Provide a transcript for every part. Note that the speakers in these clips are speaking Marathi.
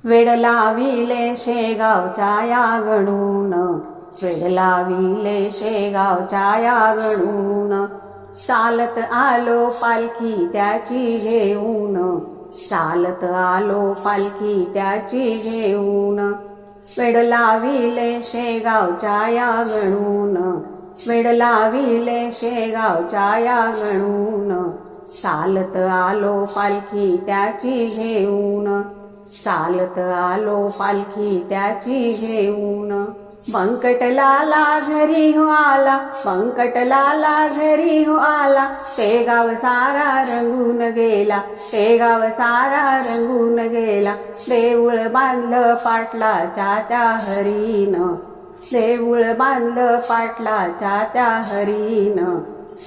वेड लाविले शेगावच्या या गणून, वेड लाविले शेगावच्या या गणून, चालत आलो पालखी त्याची घेऊन, चालत आलो पालखी त्याची घेऊन, वेड लाविले शेगावच्या या गणून, वेड लाविले शेगावच्या या गणून, चालत आलो पालखी त्याची घेऊन, चालत आलो पालखी त्याची घेऊन, बंकटलाला घरी हो आला, बंकटलाला घरी हो आला, ते गाव सारा रंगून गेला, ते गाव सारा रंगून गेला, देऊळ बांधलं पाटलाच्या त्या हरीन, देऊळ बांधलं पाटलाच्या त्या हरीन,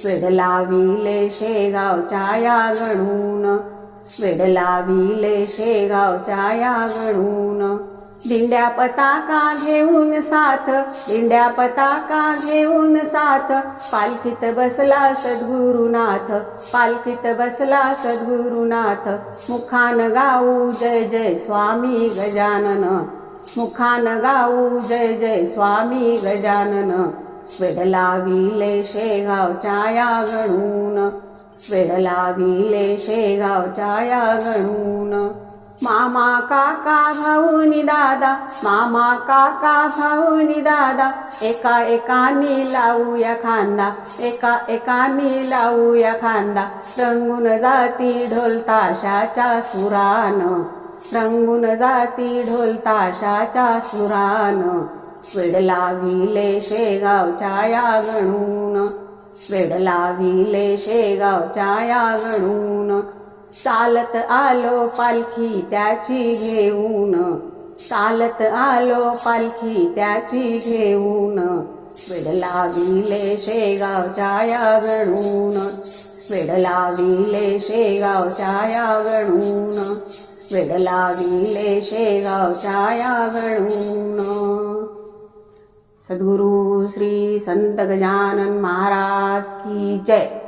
वेड लाविले शेगावच्या या गणून, वेड लाविले शेगावच्या या गणून, दिंड्या पताका घेऊन साथ, दिंड्या पताका घेऊन साथ, पालखीत बसला सद्गुरुनाथ, पालखीत बसला सद्गुरुनाथ, मुखान गाऊ जय जय स्वामी गजानन, मुखान गाऊ जय जय स्वामी गजानन, वेड लाविले शेगावच्या या गणून, वेड लाविले शेगावच्या या गणून, मामा काका भाऊनी दादा, मामा काका भाऊनी दादा, एका एकानी लावूया खांदा, एका एकानी लावूया खांदा, रंगून जाती ढोल ताशाच्या सुरान, रंगून जाती ढोल ताशाच्या सुरान, वेड लाविले शेगावच्या या गणून, वेड लाविले शेगावच्या या गणून, चालत आलो पालखी त्याची घेऊन, चालत आलो पालखी त्याची घेऊन, वेड लाविले शेगावच्या या गणून, वेड लाविले शेगावच्या या गणून, वेड लाविले शेगावच्या या गणून. सद्गुरु श्री संत गजानन महाराज की जय.